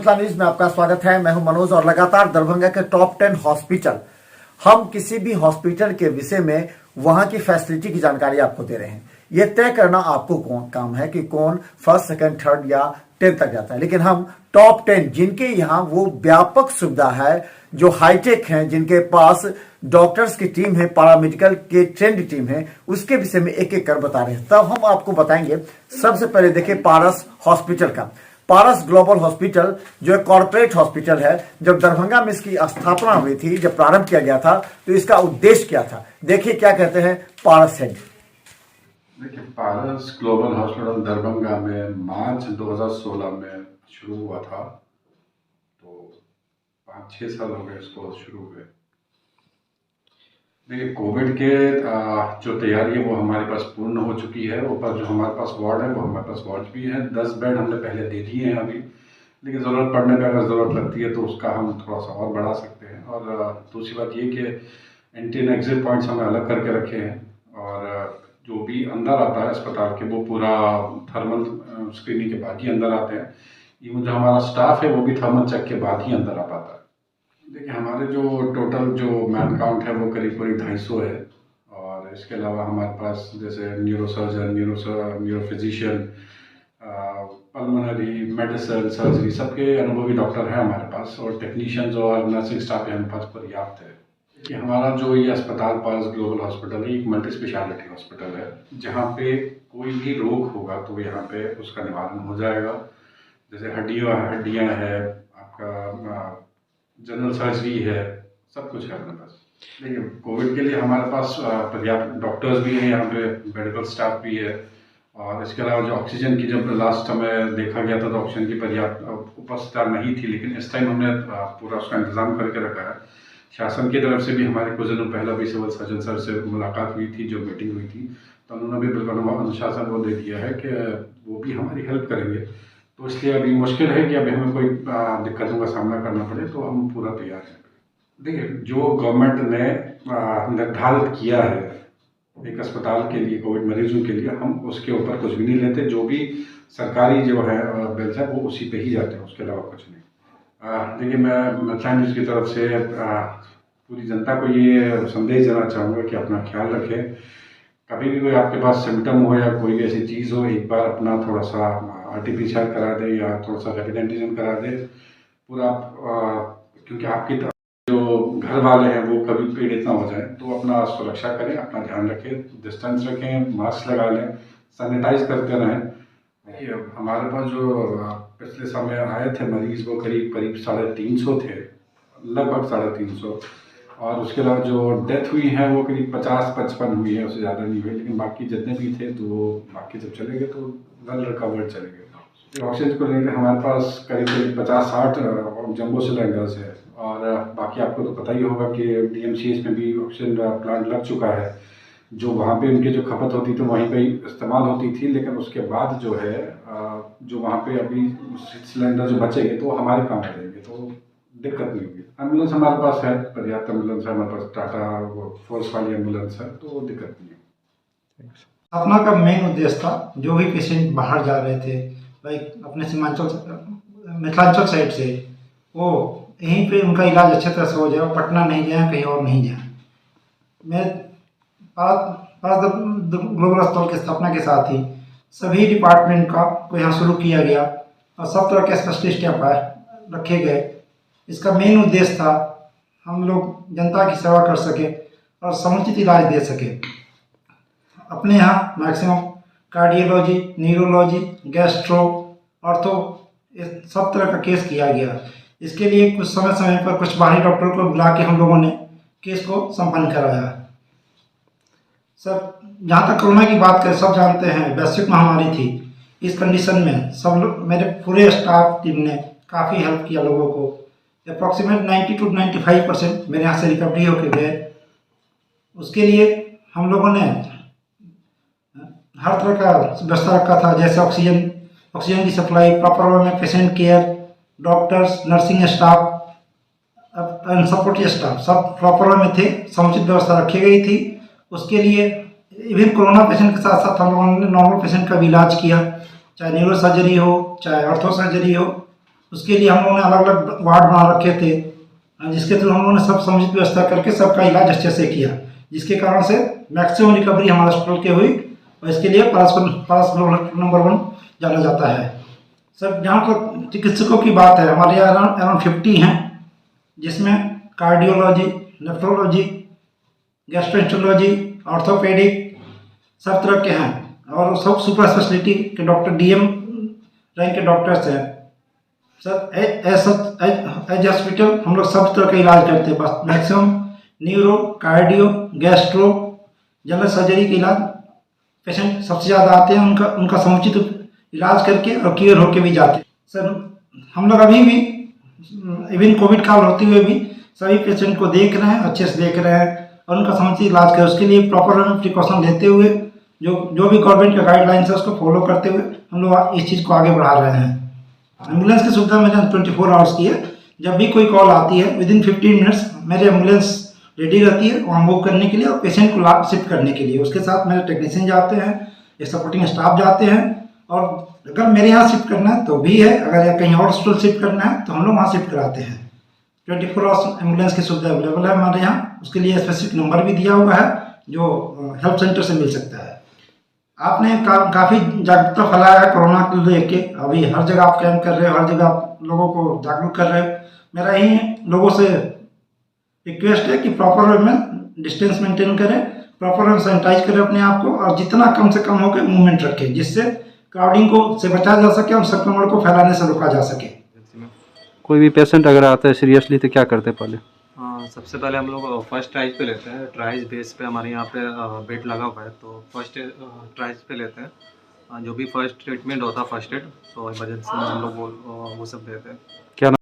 Mithila news में आपका स्वागत है। मैं हूं मनोज और लगातार दरभंगा के टॉप 10 हॉस्पिटल, हम किसी भी हॉस्पिटल के विषय में वहां की फैसिलिटी की जानकारी आपको दे रहे हैं। ये तय करना आपको कौन काम है कि कौन फर्स्ट, सेकंड, थर्ड या 10 तक जाता है, लेकिन हम टॉप 10 जिनके यहाँ वो व्यापक सुविधा है, जो हाईटेक हैं, जिनके पास डॉक्टर्स की टीम है, पैरामेडिकल के ट्रेंड टीम है, उसके विषय में एक एक कर बता रहे हैं। तब हम आपको बताएंगे। सबसे पहले देखिए पारस हॉस्पिटल का। पारस ग्लोबल हॉस्पिटल जो एक कॉर्पोरेट हॉस्पिटल है, जब दरभंगा में इसकी स्थापना हुई थी, जब प्रारंभ किया गया था, तो इसका उद्देश्य क्या था, देखिए क्या कहते हैं पारस हेड। देखिए, पारस ग्लोबल हॉस्पिटल दरभंगा में मार्च 2016 में शुरू हुआ था, तो 5-6 साल हो गए इसको शुरू हुए। देखिए, कोविड के जो तैयारी है वो हमारे पास पूर्ण हो चुकी है। ऊपर जो हमारे पास वार्ड है वो हमारे पास वार्ड भी है। 10 बेड हमने पहले दे दिए हैं अभी, लेकिन ज़रूरत पड़ने पर अगर ज़रूरत लगती है तो उसका हम थोड़ा सा और बढ़ा सकते हैं। और दूसरी बात ये कि एंट्री एंड एग्जिट पॉइंट्स हमने अलग करके रखे हैं, और जो भी अंदर आता है अस्पताल के वो पूरा थर्मल स्क्रीनिंग के बाद ही अंदर आते हैं। इवन जो हमारा स्टाफ है वो भी थर्मल चेक के बाद ही अंदर आ पाता है। देखिए, हमारे जो टोटल जो मैन काउंट है वो करीब 250 है, और इसके अलावा हमारे पास जैसे neurosurgeon, neuro physician, pulmonary, medicine, surgery, सबके अनुभवी डॉक्टर हैं हमारे पास, और टेक्नीशियंस और नर्सिंग स्टाफ हमारे पास पर्याप्त है। कि हमारा जो ये अस्पताल पारस ग्लोबल हॉस्पिटल है, एक मल्टी स्पेशलिटी हॉस्पिटल है, जहाँ पे कोई भी रोग होगा तो यहाँ पे उसका निवारण हो जाएगा। जैसे हड्डियाँ है, आपका जनरल सर्जरी है, सब कुछ है हमारे पास। देखिए, कोविड के लिए हमारे पास पर्याप्त डॉक्टर्स भी हैं, यहाँ पे मेडिकल स्टाफ भी है, और इसके अलावा जो ऑक्सीजन की जब लास्ट समय देखा गया था तो ऑक्सीजन की पर्याप्त उपस्थिति नहीं थी, लेकिन इस टाइम हमने पूरा उसका इंतजाम करके रखा है। शासन की तरफ से भी हमारे कुछ दिनों पहले भी सिविल सर्जन सर से मुलाकात हुई थी, जो मीटिंग हुई थी, तो उन्होंने भी बिल्कुल अनुशासन वो दे दिया है कि वो भी हमारी हेल्प करेंगे। तो इसलिए अभी मुश्किल है कि अभी हमें कोई दिक्कतों का सामना करना पड़े, तो हम पूरा तैयार हैं। देखिए, जो गवर्नमेंट ने निर्धारित किया है एक अस्पताल के लिए, कोविड मरीजों के लिए, हम उसके ऊपर कुछ भी नहीं लेते। जो भी सरकारी जो है बिल्स है वो उसी पे ही जाते हैं, उसके अलावा कुछ नहीं। देखिए, मैं मिथिला न्यूज़ की तरफ से पूरी जनता को ये संदेश देना चाहूँगा कि अपना ख्याल रखें। कभी भी कोई आपके पास सिम्टम हो या कोई भी ऐसी चीज़ हो, एक बार अपना थोड़ा सा आरटीपीसीआर करा दे या थोड़ा सा रैपिड एंटीजन करा दे पूरा, क्योंकि आपकी जो घर वाले हैं वो कभी पीड़ित ना हो जाए, तो अपना सुरक्षा करें, अपना ध्यान रखें, डिस्टेंस रखें, मास्क लगा लें, सैनिटाइज करते रहें। देखिए, हमारे पास जो पिछले समय आए थे मरीज़ वो करीब 350 थे, लगभग 350, और उसके अलावा जो डेथ हुई है वो करीब 50-55 हुई है, उससे ज़्यादा नहीं हुई, लेकिन बाकी जितने भी थे तो वो बाकी जब चले गए तो वेल रिकवर्ड चले गए। ऑक्सीजन को लेकर हमारे पास करीब 50-60 जंबो सिलेंडर्स है, और बाकी आपको तो पता ही होगा कि डीएमसीएच में भी ऑक्सीजन प्लांट लग चुका है। जो वहाँ पे उनकी जो खपत होती थी वहीं पे इस्तेमाल होती थी, लेकिन उसके बाद जो है जो वहाँ पे अभी सिलेंडर जो बचेंगे तो हमारे काम आ जाएंगे, तो दिक्कत नहीं होगी। एम्बुलेंस हमारे पास है, पर्याप्त एम्बुलेंस है हमारे पास, टाटा फोर्स वाली एम्बुलेंस है, तो दिक्कत नहीं है। स्थापना का मेन उद्देश्य था, जो भी पेशेंट बाहर जा रहे थे, लाइक अपने मिथिलांचल साइड से, वो यहीं पे उनका इलाज अच्छे तरह से हो जाए, पटना नहीं जाए, कहीं और नहीं जाए। मैं पारस ग्लोबल अस्पताल की स्थापना के साथ ही सभी डिपार्टमेंट को यहाँ शुरू किया गया, और सब तरह के स्पेशलिस्ट यहाँ रखे गए। इसका मेन उद्देश्य था हम लोग जनता की सेवा कर सके और समुचित इलाज दे सके। अपने यहाँ maximum cardiology, neurology, gastro, ortho, सब तरह का केस किया गया। इसके लिए कुछ समय पर कुछ बाहरी डॉक्टर को बुला के हम लोगों ने केस को संपन्न कराया। सर, जहाँ तक कोरोना की बात करें, सब जानते हैं वैश्विक महामारी थी। इस कंडीशन में सब लोग, मेरे पूरे स्टाफ टीम ने काफ़ी हेल्प किया लोगों को। अप्रॉक्सीमेट 90 to 95% मेरे यहाँ से रिकवरी होके गए। उसके लिए हम लोगों ने हर तरह का व्यवस्था रखा था, जैसे ऑक्सीजन की सप्लाई, प्रॉपर वे में patient care, doctors, nursing staff and supportive staff सब प्रॉपर वे में थे, समुचित व्यवस्था रखी गई थी। उसके लिए इवन कोरोना पेशेंट के साथ साथ हम लोगों ने नॉर्मल पेशेंट का भी इलाज किया, चाहे न्यूरो सर्जरी हो, चाहे ऑर्थो सर्जरी हो, उसके लिए हम लोगों ने अलग अलग वार्ड बना रखे थे, जिसके थ्रू हम लोगों ने सब समुचित व्यवस्था करके सबका इलाज अच्छे से किया, जिसके कारण से मैक्सिमम रिकवरी हमारे हॉस्पिटल के हुई और इसके लिए पास नंबर 1 जाना जाता है। सर जहाँ तक चिकित्सकों की बात है, हमारे यहाँ अराउंड 50 हैं, जिसमें कार्डियोलॉजी, नेफ्रोलॉजी, गैस्ट्रोएंटरोलॉजी, ऑर्थोपेडिक सब तरह के हैं और सब सुपर स्पेशलिटी के डॉक्टर डीएम रैंक के डॉक्टर्स हैं। सर एज हॉस्पिटल हम लोग सब तरह का इलाज करते हैं, बस maximum neuro, cardio, gastro, general surgery के इलाज पेशेंट सबसे ज़्यादा आते हैं, उनका समुचित इलाज करके और क्लियर होके भी जाते हैं। सर हम लोग अभी भी इवन कोविड काल होते हुए भी सभी पेशेंट को देख रहे हैं, अच्छे से देख रहे हैं और उनका समुचित इलाज करें, उसके लिए प्रॉपर प्रिकॉशन लेते हुए जो भी गवर्नमेंट का गाइडलाइंस है उसको फॉलो करते हुए हम लोग इस चीज़ को आगे बढ़ा रहे हैं। एम्बुलेंस की सुविधा मेरे 24 आवर्स की है, जब भी कोई कॉल आती है विदिन 15 मिनट्स मेरी एम्बुलेंस रेडी रहती है वहाँ मूव करने के लिए और पेशेंट को शिफ्ट करने के लिए। उसके साथ मेरे टेक्नीशियन जाते हैं, एक सपोर्टिंग स्टाफ जाते हैं और अगर मेरे यहाँ शिफ्ट करना है तो भी है, अगर कहीं और हॉस्पिटल शिफ्ट करना है तो हम लोग वहाँ शिफ्ट कराते हैं। 24 आवर्स एम्बुलेंस की सुविधा अवेलेबल है हमारे यहाँ, उसके लिए स्पेसिफिक नंबर भी दिया हुआ है जो हेल्थ सेंटर से मिल सकता है। आपने काफ़ी जागरूकता फैलाया है कोरोना को लेके, अभी हर जगह आप कैंप कर रहे हो, हर जगह आप लोगों को जागरूक कर रहे हो। मेरा यही लोगों से रिक्वेस्ट है कि प्रॉपर वे में डिस्टेंस मेंटेन करें, प्रॉपर वे में सैनिटाइज करें अपने आप को और जितना कम से कम होकर मूवमेंट रखें, जिससे क्राउडिंग को से बचा जा सके और संक्रमण को फैलाने से रोका जा सके। कोई भी पेशेंट अगर आता है सीरियसली तो क्या करते हैं पहले? सबसे पहले हम लोग फर्स्ट ट्राइज पे लेते हैं। ट्राइज बेस पे हमारे यहाँ पे बेड लगा हुआ है, तो फर्स्ट ट्राइज पे लेते हैं। जो भी फर्स्ट ट्रीटमेंट होता है फर्स्ट एड, तो इमरजेंसी में हम लोग वो सब देते हैं। क्या